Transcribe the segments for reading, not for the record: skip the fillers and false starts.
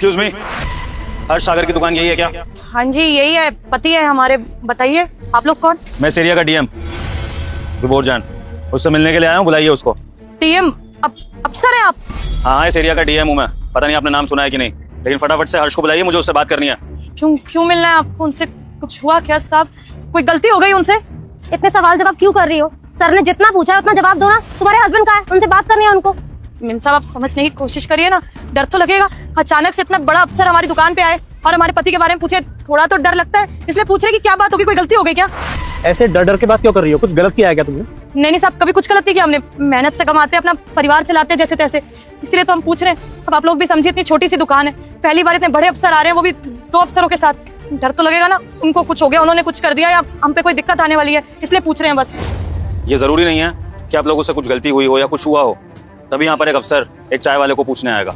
Excuse me, हर्ष सागर की दुकान यही है क्या? हाँ जी यही है, पति है हमारे। बताइए आप लोग कौन? मैं इस एरिया का डीएम विभोर जान, उससे मिलने के लिए आया हूँ, बुलाइए उसको। टीएम अफसर है आप? हाँ, इस एरिया का डीएम हूँ मैं। पता नहीं आपने नाम सुना है कि नहीं, लेकिन फटाफट से हर्ष को बुलाइए, मुझे उससे बात करनी है। क्यों मिलना है आपको उनसे? कुछ हुआ क्या साहब? कोई गलती हो गई उनसे? इतने सवाल जवाब क्यों कर रही हो? सर ने जितना पूछा है उतना जवाब दो ना। तुम्हारे हस्बैंड कहाँ है? उनसे बात करनी है उनको। मेम साहब आप समझने की कोशिश करिए ना, डर तो लगेगा। अचानक से इतना बड़ा अफसर हमारी दुकान पे आए और हमारे पति के बारे में पूछे, थोड़ा तो डर लगता है। इसलिए पूछ रहे कि क्या बात होगी, कोई गलती हो गई क्या? ऐसे डर के बात क्यों कर रही हो? कुछ गलत किया है क्या तुमने? नहीं साहब, कभी कुछ गलत नहीं किया हमने। मेहनत से कमाते हैं, अपना परिवार चलाते हैं जैसे तैसे, इसलिए तो हम पूछ रहे हैं। अब आप लोग भी समझिए, इतनी छोटी सी दुकान है, पहली बार इतने बड़े अफसर आ रहे हैं, वो भी 2 अफसरों के साथ। डर तो लगेगा ना, उनको कुछ हो गया, उन्होंने कुछ कर दिया या हम पे कोई दिक्कत आने वाली है, इसलिए पूछ रहे हैं बस। ये जरूरी नहीं है कि आप लोगों से कुछ गलती हुई हो या कुछ हुआ हो तभी यहाँ पर एक अफसर एक चाय वाले को पूछने आएगा।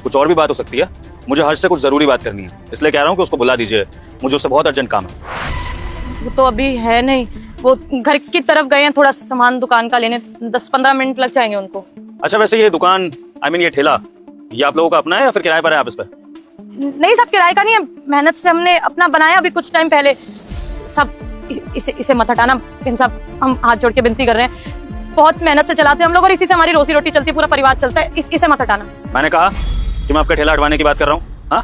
कुछ और भी बात हो सकती है। मुझे हर्ष से कुछ जरूरी बात करनी है, इसलिए कह रहा हूँ कि उसको बुला दीजिए, मुझे उससे बहुत अर्जेंट काम है। वो तो अभी है नहीं, वो घर की तरफ गए हैं थोड़ा सामान दुकान का लेने, 10-15 मिनट लग जाएंगे उनको। अच्छा, वैसे ये दुकान ये ठेला, ये आप लोगों का अपना है या फिर किराए पर है आप इस पे? नहीं सब किराए का नहीं है, मेहनत से हमने अपना बनाया अभी कुछ टाइम पहले। सब इसे मत हटाना साहब, हम हाथ जोड़ के विनती कर रहे हैं। बहुत मेहनत से चलाते हैं हम लोग और इसी से हमारी रोजी रोटी चलती है, पूरा परिवार चलता है। इसे मत हटाना। मैंने कहा कि मैं आपका ठेला हटवाने की बात कर रहा हूँ। हाँ,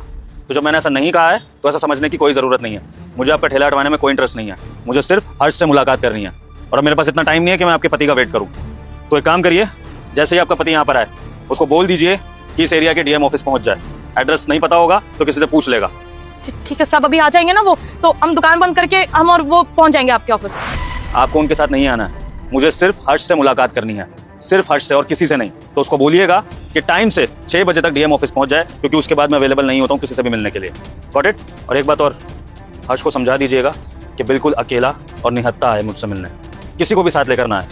तो जब मैंने ऐसा नहीं कहा है तो ऐसा समझने की कोई जरूरत नहीं है। मुझे आपका ठेला हटवाने में कोई इंटरेस्ट नहीं है, मुझे सिर्फ हर्ष से मुलाकात करनी है और अब मेरे पास इतना टाइम नहीं है कि मैं आपके पति का वेट करूँ। तो एक काम करिए, जैसे ही आपका पति यहाँ पर आए उसको बोल दीजिए कि इस एरिया के डीएम ऑफिस पहुंच जाए। एड्रेस नहीं पता होगा तो किसी से पूछ लेगा। ठीक है साहब, अभी आ जाएंगे ना वो, तो हम दुकान बंद करके हम और वो पहुंच जाएंगे आपके ऑफिस। आपको उनके साथ नहीं आना है, मुझे सिर्फ हर्ष से मुलाकात करनी है, सिर्फ हर्ष से और किसी से नहीं। तो उसको बोलिएगा कि टाइम से 6 बजे तक डीएम ऑफिस पहुंच जाए, क्योंकि उसके बाद मैं अवेलेबल नहीं होता हूँ किसी से भी मिलने के लिए। Got it? और एक बात और, हर्ष को समझा दीजिएगा कि बिल्कुल अकेला और निहत्था है मुझसे मिलने, किसी को भी साथ लेकर ना आए,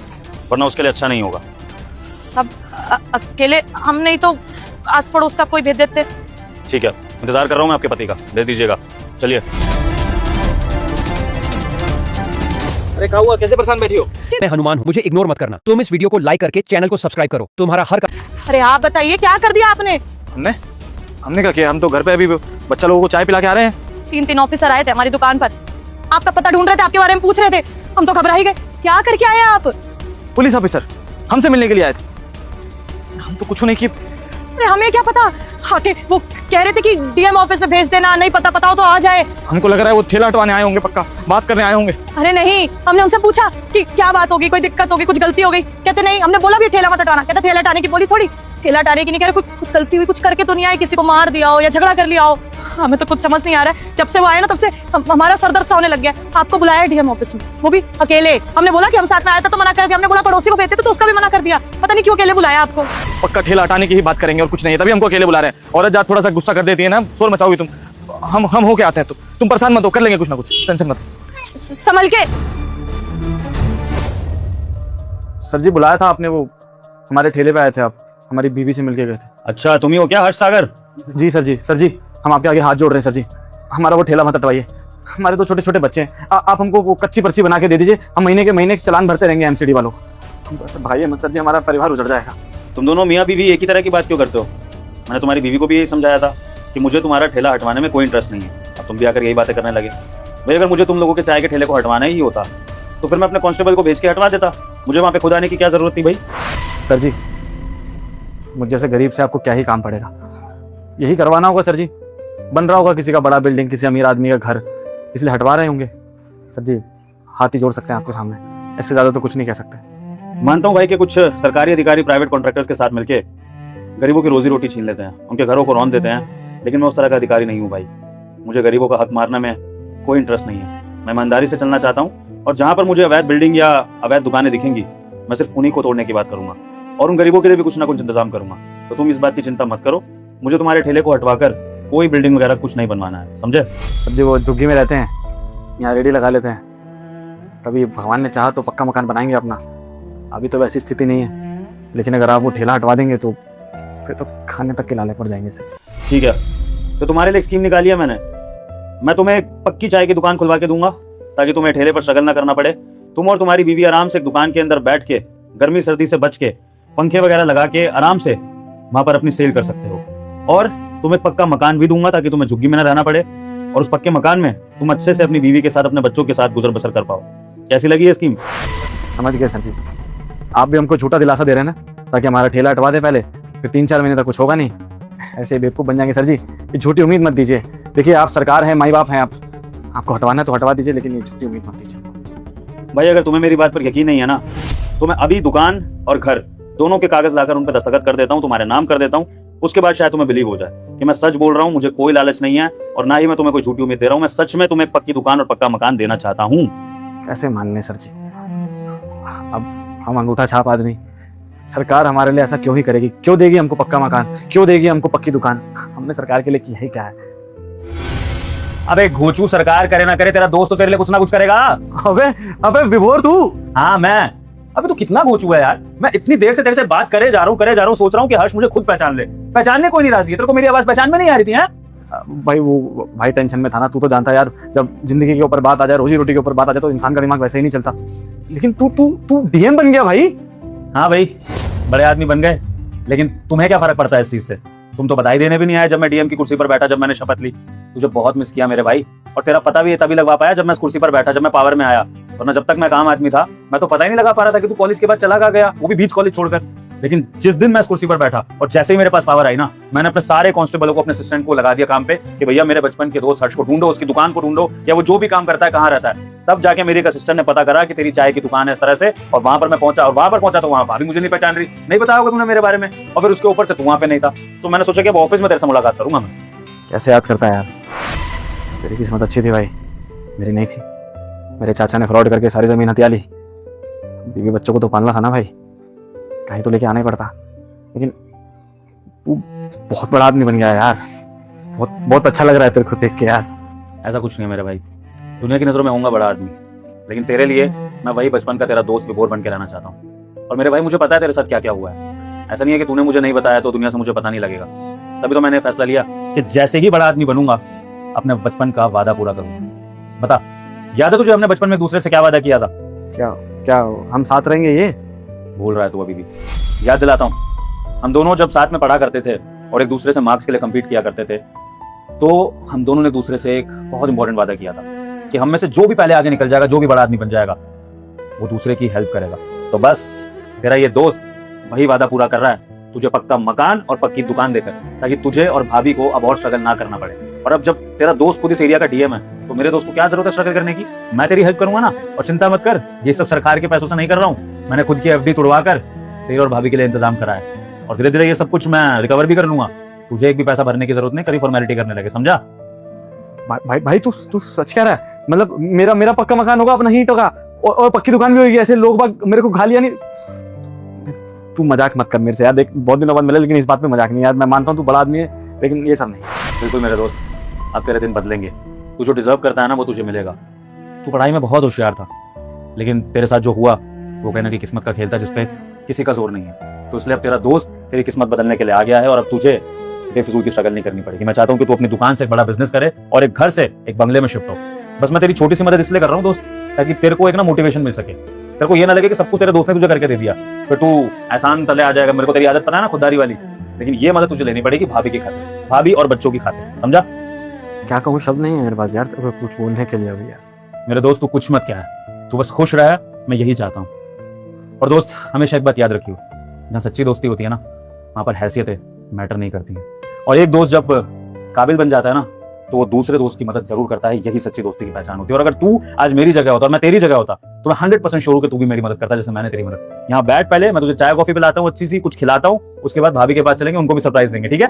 वरना उसके लिए अच्छा नहीं होगा। सब अकेले हम नहीं तो आस पड़ोस का कोई भेज देते। ठीक है, इंतजार कर रहा हूँ मैं आपके पति का, भेज दीजिएगा। चलिए। अरे क्या हुआ, कैसे परेशान बैठी हो? मैं हनुमान हूँ, मुझे इग्नोर मत करना। तुम इस वीडियो को लाइक करके चैनल को सब्सक्राइब करो, तुम्हारा हर अरे आप बताइए क्या कर दिया आपने? हमने क्या किया? हम तो घर पे अभी बच्चा लोगों को चाय पिला के आ रहे हैं। 3 ऑफिसर आए थे हमारी दुकान पर, आपका पता ढूंढ रहे थे, आपके बारे में पूछ रहे थे। हम तो घबरा ही गए। क्या करके आए आप? पुलिस ऑफिसर हमसे मिलने के लिए आए थे, हम तो कुछ नहीं किए। अरे हमें क्या पता, आके वो कह रहे थे कि डीएम ऑफिस में भेज देना, नहीं पता हो तो आ जाए। हमको लग रहा है वो ठेला हटवाने आए होंगे, पक्का बात करने आए होंगे। अरे नहीं, हमने उनसे पूछा कि क्या बात होगी, कोई दिक्कत होगी, कुछ गलती हो गई। कहते नहीं, हमने बोला भी ठेला मत हटाना। कहते ठेला हटाने की बोली थोड़ी, ठेला हटाने की नहीं कह रहे। कुछ गलती हुई, कुछ करके तो नहीं आए, किसी को मार दिया हो या झगड़ा कर लिया हो, हमें तो कुछ समझ नहीं आ रहा है। जब से वो आए ना तब से हमारा सर दर्द सा होने लग गया। आपको बुलाया डीएम ऑफिस में, वो भी अकेले। हमने बोला कि हम साथ में आए थे तो मना कर दिया, हमने बोला पड़ोसी को भेजते तो उसका भी मना कर दिया। पता नहीं क्यों अकेले बुलाया आपको। पक्का ठेला हटाने की ही बात करेंगे और कुछ नहीं है, तभी हमको अकेले बुला रहे हैं। औरत जात थोड़ा सा गुस्सा कर देती है ना, शोर मचाओगी तुम। हम होके आते हैं, तो तुम परेशान मत हो, कर लेंगे कुछ ना कुछ, टेंशन मत। संभल के। सर जी बुलाया था आपने, वो हमारे ठेले पे आए थे, आप हमारी बीवी से मिलके गए थे। अच्छा, तुम ही हो क्या हर्ष सागर? जी सर जी, सर जी हम आपके आगे हाथ जोड़ रहे हैं सर जी, हमारा वो ठेला मत हटवाइए। हमारे तो छोटे छोटे बच्चे हैं, आप हमको वो कच्ची पर्ची बना के दे दीजिए, हम महीने के महीने चलान भरते रहेंगे एमसीडी वालों को। भाई मत सर जी, हमारा परिवार उजड़ जाएगा। तुम दोनों मियाँ बीवी एक ही तरह की बात क्यों करते हो? मैंने तुम्हारी बीवी को भी यही समझाया था कि मुझे तुम्हारा ठेला हटवाने में कोई इंटरेस्ट नहीं है। अब तुम भी आकर यही बातें करने लगे। भाई अगर मुझे तुम लोगों के चाय के ठेले को हटवाना ही होता तो फिर मैं अपने कांस्टेबल को भेज के हटवा देता। मुझे वहाँ पे खुद आने की क्या जरूरत थी भाई? सर जी मुझ जैसे गरीब से आपको क्या ही काम पड़ेगा, यही करवाना होगा सर जी। बन रहा होगा किसी का बड़ा बिल्डिंग, किसी अमीर आदमी का घर, इसलिए हटवा रहे होंगे। सर जी हाथ ही जोड़ सकते हैं आपके सामने, इससे ज्यादा तो कुछ नहीं कह सकते। मानता हूँ भाई कि कुछ सरकारी अधिकारी प्राइवेट कॉन्ट्रैक्टर्स के साथ मिलके गरीबों की रोजी रोटी छीन लेते हैं, उनके घरों को रौंद देते हैं, लेकिन मैं उस तरह का अधिकारी नहीं हूँ भाई। मुझे गरीबों का हक मारने में कोई इंटरेस्ट नहीं है। मैं ईमानदारी से चलना चाहता हूँ और जहाँ पर मुझे अवैध बिल्डिंग या अवैध दुकानें दिखेंगी मैं सिर्फ उन्हीं को तोड़ने की बात करूंगा और उन गरीबों के लिए भी कुछ ना कुछ इंतजाम करूंगा। तो तुम इस बात की चिंता मत करो, मुझे तुम्हारे ठेले को हटवाकर कोई बिल्डिंग वगैरह कुछ नहीं बनवाना है, समझे? सर जी वो झुग्गी में रहते हैं, यहाँ रेडी लगा लेते हैं, कभी भगवान ने चाहा तो पक्का मकान बनाएंगे अपना। अभी तो वैसी स्थिति नहीं है, लेकिन अगर आप वो ठेला हटवा देंगे तो फिर तो खाने तक के लाले पड़ जाएंगे सर। ठीक है, तो तुम्हारे लिए स्कीम निकाली है मैंने। मैं तुम्हें एक पक्की चाय की दुकान खुलवा के दूंगा ताकि तुम्हें ठेले पर स्ट्रगल ना करना पड़े। तुम और तुम्हारी बीवी आराम से दुकान के अंदर बैठ के गर्मी सर्दी से बच के पंखे वगैरह लगा के आराम से वहां पर अपनी सेल कर सकते हो। और तुम्हें एक पक्का मकान भी दूंगा ताकि तुम्हें झुग्गी में ना रहना पड़े, और उस पक्के मकान में तुम अच्छे से अपनी बीवी के साथ, अपने बच्चों के साथ गुजर बसर कर पाओ। कैसी लगी ये स्कीम? समझ गए सर जी, आप भी हमको झूठा दिलासा दे रहे हैं ना, ताकि हमारा ठेला हटवा दे पहले, फिर 3-4 महीने तक कुछ होगा नहीं। ऐसे बेवकूफ़ बन जाएंगे सर जी, ये झूठी उम्मीद मत दीजिए। देखिए आप सरकार हैं, माई बाप हैं, आपको हटवाना है तो हटवा दीजिए, लेकिन ये झूठी उम्मीद मत दीजिए। भाई अगर तुम्हें मेरी बात पर यकीन नहीं है ना, तो मैं अभी दुकान और घर दोनों के कागज लाकर उन पर दस्तखत कर देता हूँ, तुम्हारे नाम कर देता हूँ। उसके बाद शायद तुम्हें बिलीव हो जाए कि मैं सच बोल रहा हूँ, मुझे कोई लालच नहीं है और ना ही मैं तुम्हें कोई झूठी उम्मीद दे रहा हूँ। मैं सच में तुम्हें एक पक्की दुकान और पक्का मकान देना चाहता हूँ। कैसे मान लें सर जी, अब हम अंगूठा छाप आदमी, सरकार हमारे लिए ऐसा क्यों ही करेगी? क्यों देगी हमको पक्का मकान, क्यों देगी हमको पक्की दुकान? हमने सरकार के लिए किया ही क्या है? अबे घोचू, सरकार करे ना करे, तेरा दोस्त तो तेरे लिए कुछ ना कुछ करेगा। अबे विभोर तू। हाँ मैं। अबे तू कितना घोचू है यार, मैं इतनी देर से तेरे से बात करे जा रहा हूँ, सोच रहा हूँ कि हर्ष मुझे खुद पहचान ले। पहचानने कोई नहीं राजी है, तेरे को मेरी आवाज पहचान में नहीं आ रही थी? है भाई टेंशन में था ना, तू तो जानता है यार, जब जिंदगी के ऊपर बात आ जाए, रोजी रोटी के ऊपर बात आ जाए, तो इंसान का दिमाग वैसे ही नहीं चलता। लेकिन तू डीएम बन गया भाई। हाँ भाई, बड़े आदमी बन गए, लेकिन तुम्हें क्या फर्क पड़ता है इस चीज से? तुम तो बधाई देने भी नहीं आए जब मैं डीएम की कुर्सी पर बैठा, जब मैंने शपथ ली। तुझे बहुत मिस किया मेरे भाई, और तेरा पता भी तभी लगवा पाया जब मैं इस कुर्सी पर बैठा, जब मैं पावर में आया। वरना जब तक मैं काम आदमी था, मैं तो पता ही नहीं लगा पा रहा था कि तू कॉलेज के बाद चला गया, वो भी बीच कॉलेज छोड़कर। लेकिन जिस दिन मैं इस कुर्सी पर बैठा और जैसे ही मेरे पास पावर आई ना, मैंने अपने सारे कांस्टेबलों को, अपने असिस्टेंट को लगा दिया काम पे कि भैया मेरे बचपन के दोस्त हर्ष को ढूंढो, उसकी दुकान को ढूंढो, या वो जो भी काम करता है कहाँ रहता है। तब जाके मेरे एक असिस्टेंट ने पता करा कि तेरी चाय की दुकान है इस तरह से, और वहां पर मैं पहुंचा, और वहां पर पहुंचा तो वहां भाभी मुझे नहीं पहचान रही, नहीं बताया होगा तुमने मेरे बारे में, और फिर उसके ऊपर से तू वहां पे नहीं था। तो मैंने सोचा कि ऑफिस में तेरे से मुलाकात करूंगा मैं। कैसे याद करता है यार, तेरी किस्मत अच्छी थी भाई, मेरी नहीं थी। मेरे चाचा ने फ्रॉड करके सारी जमीन हथिया ली, बीवी बच्चों को तो पालना था ना भाई, कहीं तो लेके आना ही पड़ता। लेकिन तू बहुत बड़ा आदमी बन गया यार, बहुत अच्छा लग रहा है तेरे को देख के यार। ऐसा कुछ नहीं है मेरे भाई, दुनिया की नजरों में होऊंगा बड़ा आदमी, लेकिन तेरे लिए मैं वही बचपन का तेरा दोस्त विभोर बन के रहना चाहता हूँ। और मेरे भाई मुझे पता है तेरे साथ क्या क्या हुआ है, ऐसा नहीं है कि तूने मुझे नहीं बताया तो दुनिया से मुझे पता नहीं लगेगा। तभी तो मैंने फैसला लिया कि जैसे ही बड़ा आदमी बनूंगा, अपने बचपन का वादा पूरा करूंगा। बता, याद है तुझे हमने बचपन में एक दूसरे से क्या वादा किया था? क्या हम साथ रहेंगे? ये भूल रहा है तू अभी भी? याद दिलाता हूँ, हम दोनों जब साथ में पढ़ा करते थे और एक दूसरे से मार्क्स के लिए कम्पीट किया करते थे, तो हम दोनों ने एक दूसरे से एक बहुत इंपॉर्टेंट वादा किया था कि हम में से जो भी पहले आगे निकल जाएगा, जो भी बड़ा आदमी बन जाएगा, वो दूसरे की हेल्प करेगा। तो बस तेरा ये दोस्त वही वादा पूरा कर रहा है, तुझे पक्का मकान और पक्की दुकान देकर, ताकि तुझे और भाभी को अब और स्ट्रगल ना करना पड़े। और अब जब तेरा दोस्त खुद इस एरिया का डीएम है, तो मेरे दोस्त को क्या जरूरत है स्ट्रगल करने की? मैं तेरी हेल्प करूंगा ना। और चिंता मत कर, ये सब सरकार के पैसों से नहीं कर रहा हूँ, मैंने खुद की एफडी तुड़वा कर तेरी और भाभी के लिए इंतजाम करा है, और धीरे धीरे ये सब कुछ मैं रिकवर भी कर लूंगा। तुझे एक भी पैसा भरने की जरूरत नहीं, कभी फॉर्मेलिटी करने लगे, समझा? भाई तू सच कह रहा है? मतलब मेरा पक्का मकान होगा, अपना हीट होगा, और पक्की दुकान भी होगी, ऐसे लोग बाग मेरे को गालियां नहीं? तू मजाक मत कर मेरे से यार, देख बहुत दिनों बाद मिले, लेकिन इस बात में मजाक नहीं यार। मैं मानता हूँ तू बड़ा आदमी है, लेकिन ये सब नहीं। बिल्कुल मेरे दोस्त, अब तेरे दिन बदलेंगे। तू जो डिजर्व करता है ना, वो तुझे मिलेगा। तू पढ़ाई में बहुत होशियार था, लेकिन तेरे साथ जो हुआ वो कहना कि किस्मत का खेल था, जिसपे किसी का जोर नहीं है। तो इसलिए अब तेरा दोस्त तेरी किस्मत बदलने के लिए आ गया है, और अब तुझे बेफिजूल की स्ट्रगल नहीं करनी पड़ेगी। मैं चाहता हूँ कि तू अपनी दुकान से एक बड़ा बिजनेस करे और एक घर से एक बंगले में शिफ्ट हो। बस मैं तेरी छोटी सी मदद इसलिए कर रहा हूँ दोस्त, ताकि तेरे को एक ना मोटिवेशन मिल सके, तेरे को ये ना लगे कि सब कुछ तेरे दोस्त ने तुझे करके दे दिया, फिर तू एहसान तले आ जाएगा। मेरे को तेरी आदत पता है ना खुददारी वाली, लेकिन ये मदद तुझे लेनी पड़ेगी भाभी की खातिर, भाभी और बच्चों की खातिर, समझा? क्या कहूँ, शब्द नहीं है मेरे पास यार कुछ बोलने के लिए अभी यार। मेरे दोस्त तू कुछ मत क्या है, तू बस खुश रह, मैं यही चाहता हूँ। और दोस्त हमेशा एक बात याद रखियो, जहाँ सच्ची दोस्ती होती है ना, वहाँ पर हैसियतें मैटर नहीं करती हैं। और एक दोस्त जब काबिल बन जाता है ना, तो वो दूसरे दोस्त की मदद जरूर करता है, यही सच्ची दोस्ती की पहचान होती है। और अगर तू आज मेरी जगह होता और मैं तेरी जगह होता, तो मैं 100% श्योर हूं कि तू भी मेरी मदद करता जैसे मैंने तेरी मदद। यहाँ बैठ, पहले मैं तुझे चाय कॉफी पिलाता हूँ, अच्छी सी कुछ खिलाता हूँ, उसके बाद भाभी के पास चलेंगे, उनको भी सरप्राइज देंगे, ठीक है?